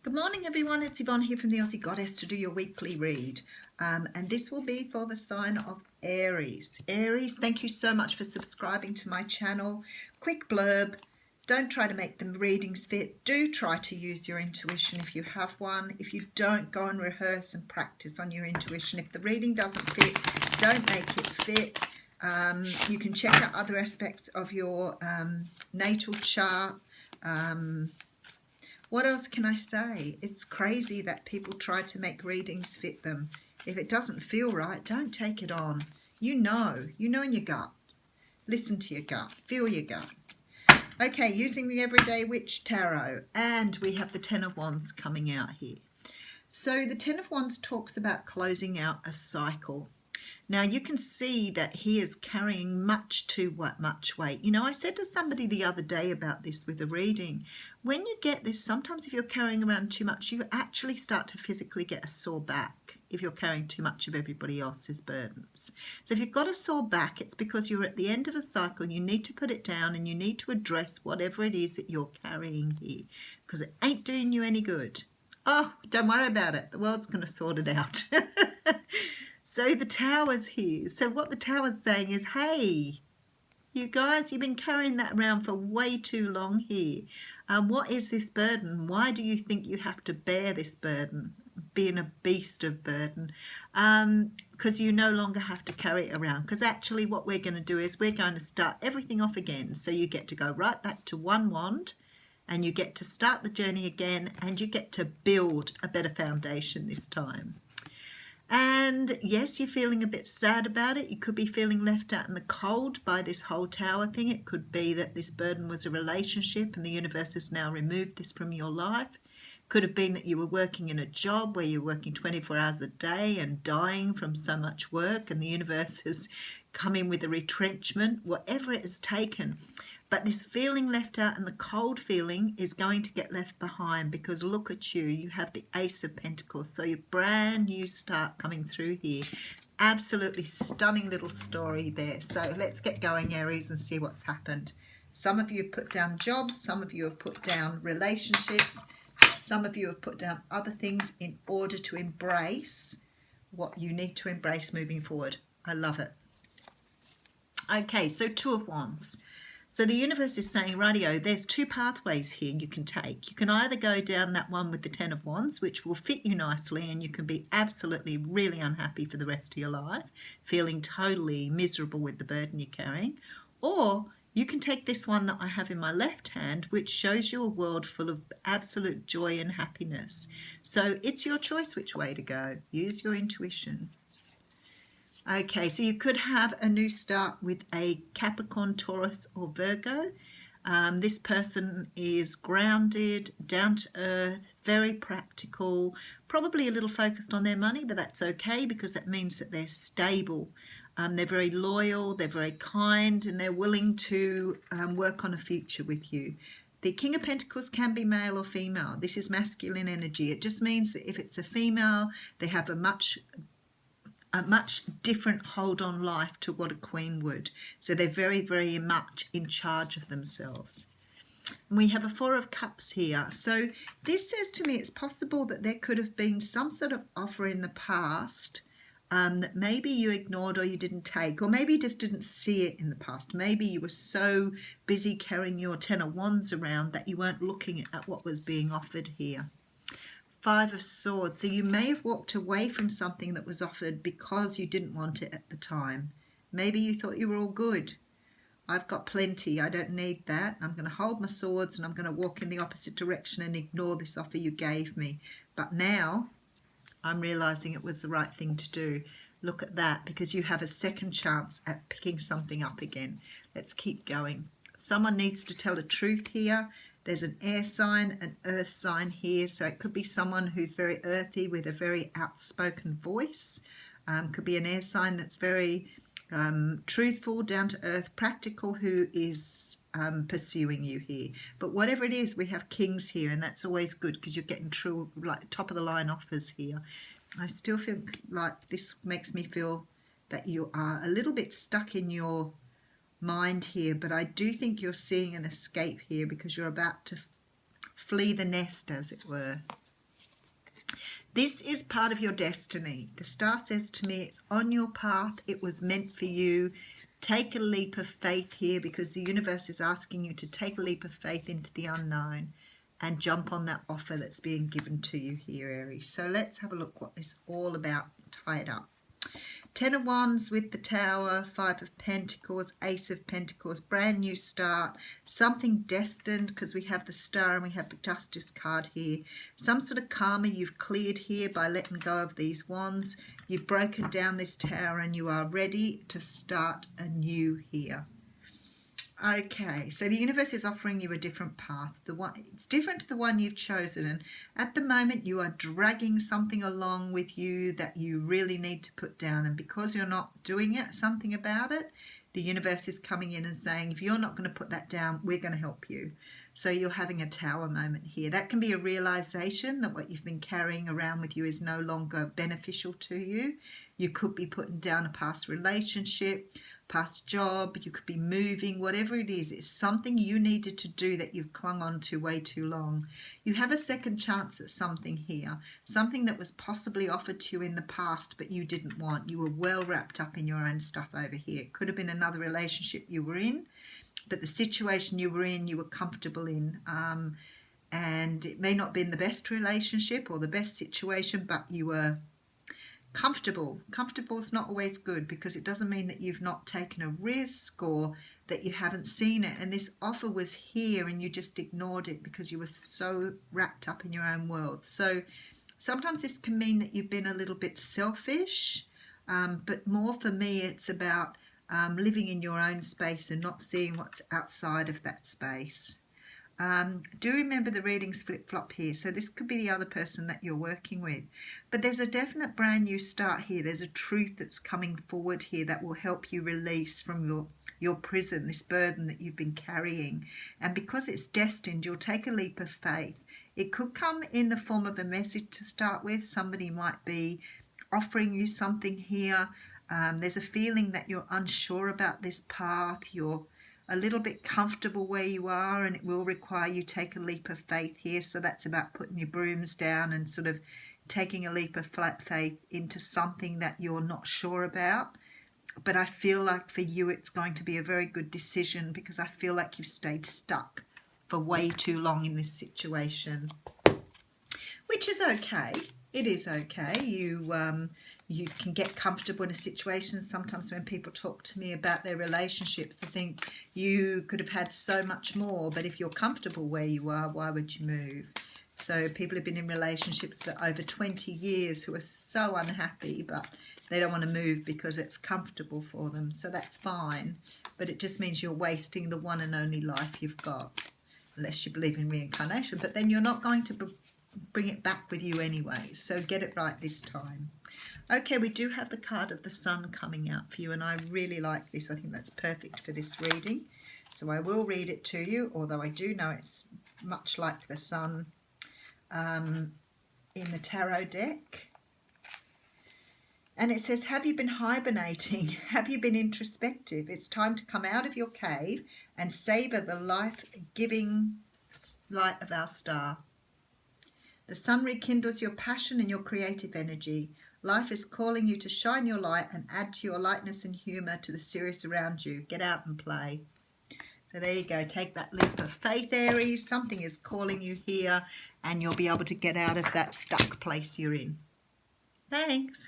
Good morning, everyone. It's Yvonne here from the Aussie Goddess to do your weekly read. And this will be for the sign of Aries. Aries, thank you so much for subscribing to my channel. Quick blurb. Don't try to make the readings fit. Do try to use your intuition if you have one. If you don't, go and rehearse and practice on your intuition. If the reading doesn't fit, don't make it fit. You can check out other aspects of your natal chart. What else can I say? It's crazy that people try to make readings fit them. If it doesn't feel right, don't take it on. You know in your gut. Listen to your gut, feel your gut. Okay, using the Everyday Witch Tarot, and we have the Ten of Wands coming out here. So the Ten of Wands talks about closing out a cycle. Now you can see that he is carrying much weight. You know, I said to somebody the other day about this with a reading, when you get this, sometimes if you're carrying around too much, you actually start to physically get a sore back if you're carrying too much of everybody else's burdens. So if you've got a sore back, it's because you're at the end of a cycle and you need to put it down and you need to address whatever it is that you're carrying here, because it ain't doing you any good. Oh, don't worry about it. The world's going to sort it out. So the Tower's here. So what the Tower's saying is, hey, you guys, you've been carrying that around for way too long here. What is this burden? Why do you think you have to bear this burden? Being a beast of burden. Because you no longer have to carry it around. Because actually what we're going to do is we're going to start everything off again. So you get to go right back to one wand. And you get to start the journey again. And you get to build a better foundation this time. And yes, you're feeling a bit sad about it. You could be feeling left out in the cold by this whole Tower thing. It could be that this burden was a relationship and the universe has now removed this from your life. Could have been that you were working in a job where you're working 24 hours a day and dying from so much work, and the universe has come in with a retrenchment, whatever it has taken. But this feeling left out and the cold feeling is going to get left behind, because look at you. You have the Ace of Pentacles. So your brand new start coming through here. Absolutely stunning little story there. So let's get going, Aries, and see what's happened. Some of you have put down jobs. Some of you have put down relationships. Some of you have put down other things in order to embrace what you need to embrace moving forward. I love it. Okay, so Two of Wands. So the universe is saying, rightio, there's two pathways here you can take. You can either go down that one with the Ten of Wands, which will fit you nicely, and you can be absolutely really unhappy for the rest of your life, feeling totally miserable with the burden you're carrying. Or you can take this one that I have in my left hand, which shows you a world full of absolute joy and happiness. So it's your choice which way to go. Use your intuition. Okay, so you could have a new start with a Capricorn, Taurus, or Virgo. This person is grounded, down to earth, very practical, probably a little focused on their money, but that's okay because that means that they're stable. They're very loyal, they're very kind, and they're willing to work on a future with you. The King of Pentacles can be male or female. This is masculine energy. It just means that if it's a female, they have a much different hold on life to what a queen would. So they're very, very much in charge of themselves. And we have a Four of Cups here. So this says to me it's possible that there could have been some sort of offer in the past that maybe you ignored or you didn't take, or maybe you just didn't see it in the past. Maybe you were so busy carrying your Ten of Wands around that you weren't looking at what was being offered here. Five of Swords. So you may have walked away from something that was offered because you didn't want it at the time. Maybe you thought you were all good. I've got plenty. I don't need that. I'm going to hold my swords and I'm going to walk in the opposite direction and ignore this offer you gave me. But now I'm realizing it was the right thing to do. Look at that, because you have a second chance at picking something up again. Let's keep going. Someone needs to tell the truth here. There's an air sign, an earth sign here. So it could be someone who's very earthy with a very outspoken voice. Could be an air sign that's very truthful, down to earth, practical, who is pursuing you here. But whatever it is, we have kings here, and that's always good because you're getting true, like top of the line offers here. I still feel like this makes me feel that you are a little bit stuck in your mind here, but I do think you're seeing an escape here because you're about to flee the nest, as it were. This is part of your destiny. The star says to me, it's on your path. It was meant for you. Take a leap of faith here, because the universe is asking you to take a leap of faith into the unknown and jump on that offer that's being given to you here, Aries. So let's have a look what this is all about tied up. 10 of Wands with the Tower, 5 of Pentacles, Ace of Pentacles, brand new start, something destined, because we have the Star and we have the Justice card here. Some sort of karma you've cleared here by letting go of these wands. You've broken down this Tower and you are ready to start anew here. Okay, so the universe is offering you a different path. It's different to the one you've chosen, and at the moment you are dragging something along with you that you really need to put down, and because you're not doing something about it, the universe is coming in and saying, if you're not going to put that down, we're going to help you. So you're having a Tower moment here. That can be a realization that what you've been carrying around with you is no longer beneficial to you. You could be putting down a past relationship, past job, you could be moving, whatever it is. It's something you needed to do that you've clung on to way too long. You have a second chance at something here, something that was possibly offered to you in the past but you didn't want. You were well wrapped up in your own stuff over here. It could have been another relationship you were in, but the situation you were in, you were comfortable in. And it may not have been the best relationship or the best situation, but you were comfortable. Comfortable is not always good, because it doesn't mean that you've not taken a risk or that you haven't seen it. And this offer was here and you just ignored it because you were so wrapped up in your own world. So sometimes this can mean that you've been a little bit selfish, but more for me, it's about living in your own space and not seeing what's outside of that space. Do remember the readings flip-flop here, so this could be the other person that you're working with. But there's a definite brand new start here. There's a truth that's coming forward here that will help you release from your prison, this burden that you've been carrying. And because it's destined, you'll take a leap of faith. It could come in the form of a message to start with. Somebody might be offering you something here. There's a feeling that you're unsure about this path. You're a little bit comfortable where you are, and it will require you take a leap of faith here. So that's about putting your brooms down and sort of taking a leap of faith into something that you're not sure about. But I feel like for you it's going to be a very good decision, because I feel like you've stayed stuck for way too long in this situation, which is okay. It is okay. You can get comfortable in a situation. Sometimes when people talk to me about their relationships, I think you could have had so much more, but if you're comfortable where you are, why would you move? So people have been in relationships for over 20 years who are so unhappy, but they don't want to move because it's comfortable for them. So that's fine, but it just means you're wasting the one and only life you've got, unless you believe in reincarnation. But then you're not going to bring it back with you anyway, so get it right this time. Okay, we do have the card of the Sun coming out for you, and I really like this. I think that's perfect for this reading, so I will read it to you, although I do know it's much like the Sun in the tarot deck. And it says, have you been hibernating? Have you been introspective? It's time to come out of your cave and savor the life-giving light of our star. The sun rekindles your passion and your creative energy. Life is calling you to shine your light and add to your lightness and humour to the serious around you. Get out and play. So there you go. Take that leap of faith, Aries. Something is calling you here, and you'll be able to get out of that stuck place you're in. Thanks.